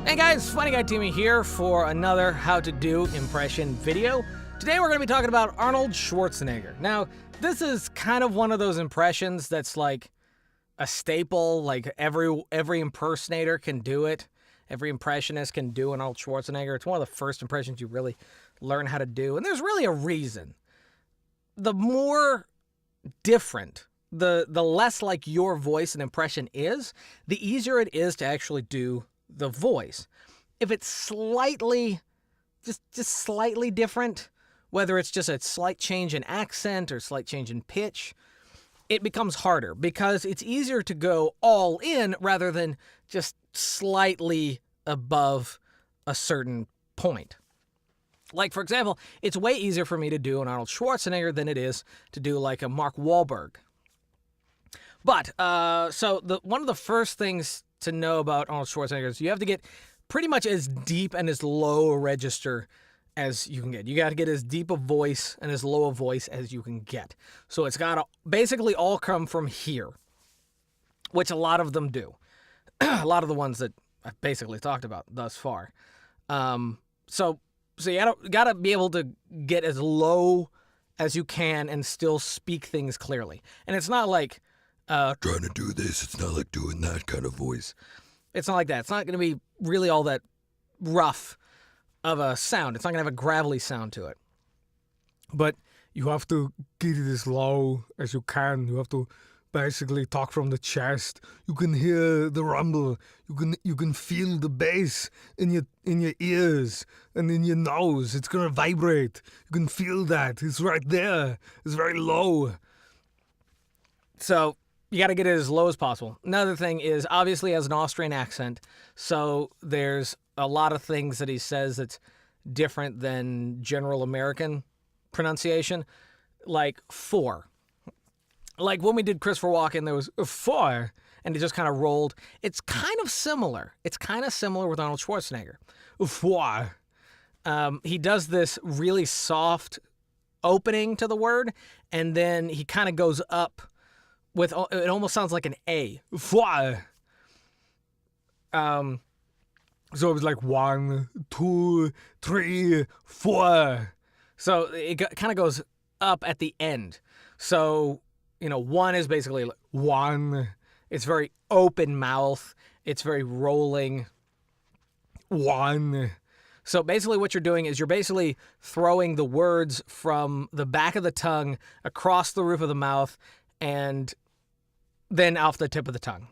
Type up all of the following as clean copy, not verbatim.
Hey guys, FunnyGuyTimmy here for another How to Do impression video. Today we're going to be talking about Arnold Schwarzenegger. Now, this is kind of one of those impressions that's like a staple, like every impersonator can do it. Every impressionist can do an Arnold Schwarzenegger. It's one of the first impressions you really learn how to do, and there's really a reason. The more different, the less like your voice an impression is, the easier it is to actually do the voice. If it's slightly, just slightly different, whether it's just a slight change in accent or slight change in pitch, it becomes harder because it's easier to go all in rather than just slightly above a certain point. Like, for example, it's way easier for me to do an Arnold Schwarzenegger than it is to do like a Mark Wahlberg. But, so one of the first things to know about Arnold Schwarzenegger is you have to get pretty much as deep and as low a register as you can get. You got to get as deep a voice and as low a voice as you can get. So it's got to basically all come from here, which a lot of them do. A lot of the ones that I've basically talked about thus far. So you gotta be able to get as low as you can and still speak things clearly. And it's not like trying to do this. It's not like doing that kind of voice. It's not like that. It's not going to be really all that rough of a sound. It's not going to have a gravelly sound to it. But you have to get it as low as you can. You have to basically talk from the chest. You can hear the rumble. You can feel the bass in your ears and in your nose. It's going to vibrate. You can feel that. It's right there. It's very low. So you got to get it as low as possible. Another thing is, obviously, he has an Austrian accent, so there's a lot of things that he says that's different than general American pronunciation, like four. Like when we did Christopher Walken, there was four, and it just kind of rolled. It's kind of similar. It's kind of similar with Arnold Schwarzenegger. Four. He does this really soft opening to the word, and then he kind of goes up with, it almost sounds like an A. Four. So it was like 1, 2, 3, 4. So it kind of goes up at the end. So, you know, 1 is basically like 1. It's very open mouth. It's very rolling. 1. So basically what you're doing is you're basically throwing the words from the back of the tongue across the roof of the mouth and then off the tip of the tongue.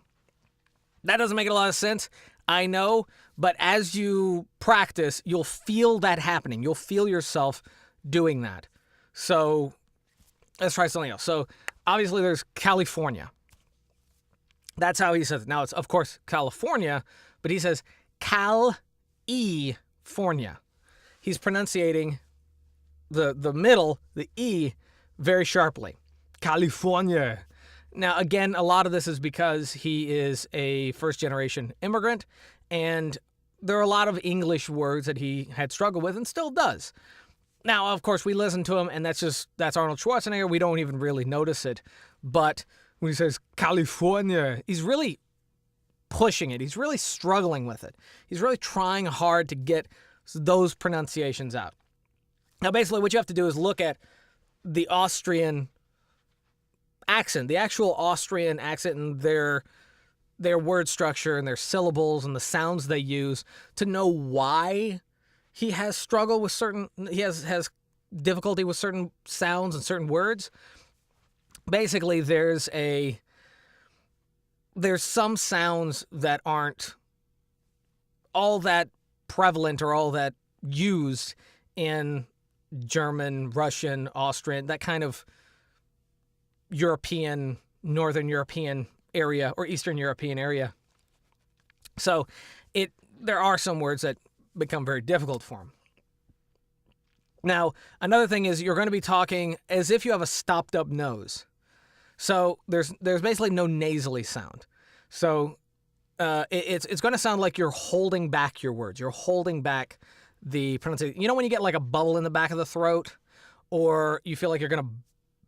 That doesn't make a lot of sense, I know, but as you practice, you'll feel that happening. You'll feel yourself doing that. So let's try something else. So obviously there's California. That's how he says it. Now it's, of course, California, but he says Cal-E-fornia. He's pronunciating the middle, the E, very sharply. California. Now, again, a lot of this is because he is a first-generation immigrant, and there are a lot of English words that he had struggled with and still does. Now, of course, we listen to him, and that's Arnold Schwarzenegger. We don't even really notice it. But when he says California, he's really pushing it. He's really struggling with it. He's really trying hard to get those pronunciations out. Now, basically, what you have to do is look at the Austrian accent, the actual Austrian accent, and their word structure and their syllables and the sounds they use to know why he has struggled with he has difficulty with certain sounds and certain words. Basically, there's some sounds that aren't all that prevalent or all that used in German, Russian, Austrian, that kind of European, Northern European area or Eastern European area. So there are some words that become very difficult for him. Now, another thing is you're going to be talking as if you have a stopped up nose. So there's basically no nasally sound. So it's going to sound like you're holding back your words. You're holding back the pronunciation. You know when you get like a bubble in the back of the throat, or you feel like you're going to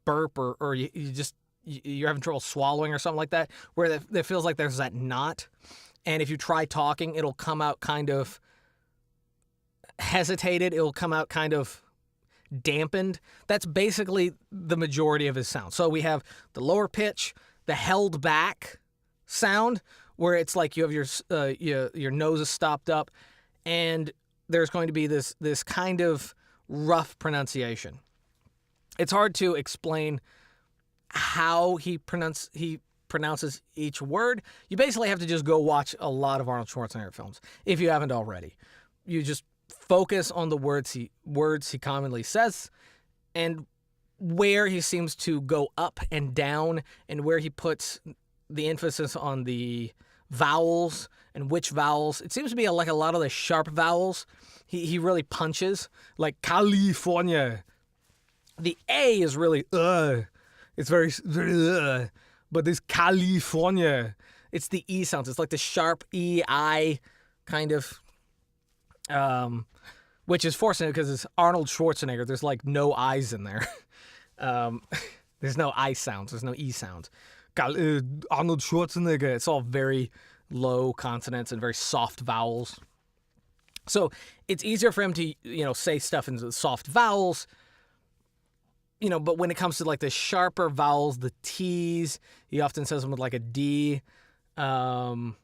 burp, or you're having trouble swallowing or something like that, where it feels like there's that knot, And if you try talking, it'll come out kind of hesitated. It'll come out kind of dampened. That's basically the majority of his sound. So we have the lower pitch, the held back sound, where it's like you have your nose is stopped up, and there's going to be this kind of rough pronunciation. It's hard to explain how he pronounces each word. You basically have to just go watch a lot of Arnold Schwarzenegger films if you haven't already. You just focus on the words he commonly says, and where he seems to go up and down, and where he puts the emphasis on the vowels and which vowels. It seems to be like a lot of the sharp vowels. He really punches, like California. The A is really it's very but this California, it's the E sounds. It's like the sharp E I kind of, which is fortunate because it's Arnold Schwarzenegger. There's like no I's in there. There's no I sounds. There's no E sounds. Arnold Schwarzenegger. It's all very low consonants and very soft vowels. So it's easier for him to, say stuff in the soft vowels, but when it comes to like the sharper vowels, the T's, he often says them with like a D, or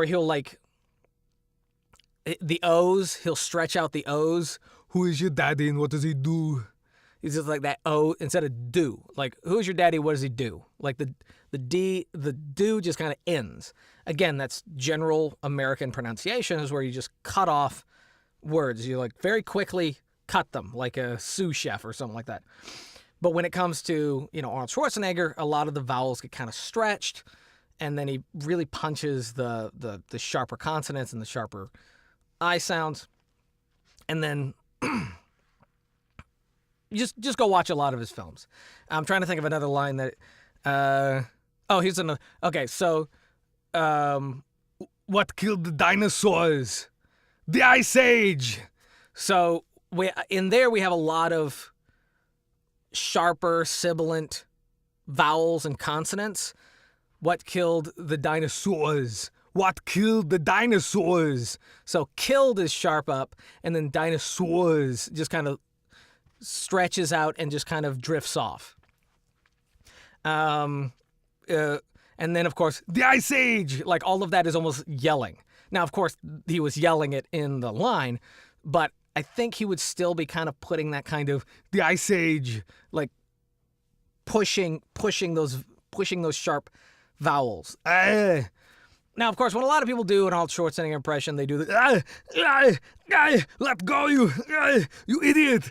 he'll like the O's, he'll stretch out the O's. Who is your daddy and what does he do? He's just like that O instead of do. Like, who is your daddy? What does he do? Like the D, the do just kind of ends. Again, that's general American pronunciation, is where you just cut off words. You like very quickly cut them, like a sous chef or something like that. But when it comes to, Arnold Schwarzenegger, a lot of the vowels get kind of stretched, and then he really punches the sharper consonants and the sharper I sounds. And then just go watch a lot of his films. I'm trying to think of another line that here's another. Okay, so what killed the dinosaurs? The Ice Age. So in there we have a lot of sharper, sibilant vowels and consonants. What killed the dinosaurs? What killed the dinosaurs? So killed is sharp up, and then dinosaurs just kind of stretches out and just kind of drifts off. And then, of course, the Ice Age. Like, all of that is almost yelling. Now, of course, he was yelling it in the line, but I think he would still be kind of putting that kind of the Ice Age, like pushing those sharp vowels. Now, of course, when a lot of people do an Arnold Schwarzenegger impression, they do the let go, you idiot,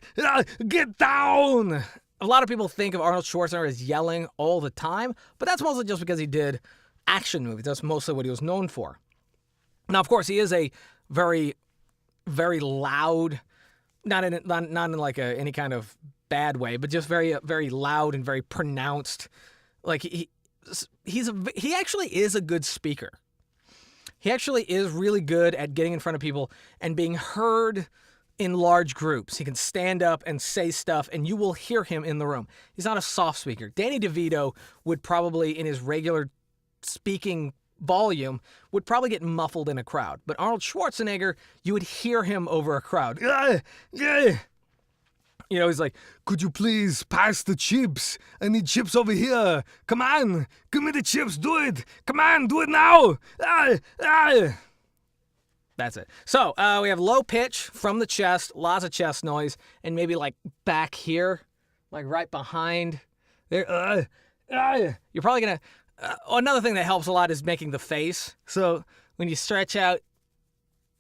get down. A lot of people think of Arnold Schwarzenegger as yelling all the time, but that's mostly just because he did action movies. That's mostly what he was known for. Now, of course, he is a very, very loud, not in like any kind of bad way, but just very, very loud and very pronounced. Like he actually is a good speaker. He actually is really good at getting in front of people and being heard in large groups. He can stand up and say stuff, and you will hear him in the room. He's not a soft speaker. Danny DeVito would probably, in his regular speaking volume, would probably get muffled in a crowd. But Arnold Schwarzenegger, you would hear him over a crowd. He's like, could you please pass the chips? I need chips over here. Come on, give me the chips, do it. Come on, do it now. That's it. So we have low pitch from the chest, lots of chest noise, and maybe like back here, like right behind there. You're probably going to... another thing that helps a lot is making the face. So when you stretch out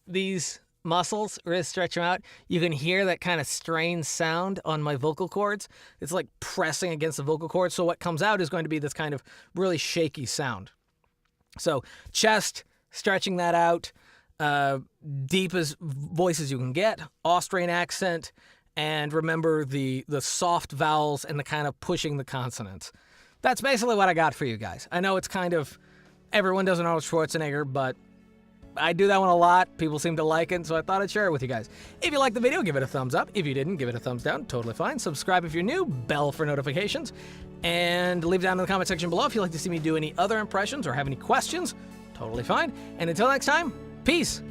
these muscles, really stretch them out, you can hear that kind of strained sound on my vocal cords. It's like pressing against the vocal cords. So what comes out is going to be this kind of really shaky sound. So chest, stretching that out, deep as voice as you can get, Austrian accent, and remember the soft vowels and the kind of pushing the consonants. That's basically what I got for you guys. I know it's kind of, everyone does an Arnold Schwarzenegger, but I do that one a lot. People seem to like it, so I thought I'd share it with you guys. If you liked the video, give it a thumbs up. If you didn't, give it a thumbs down. Totally fine. Subscribe if you're new. Bell for notifications. And leave down in the comment section below if you'd like to see me do any other impressions or have any questions. Totally fine. And until next time, peace.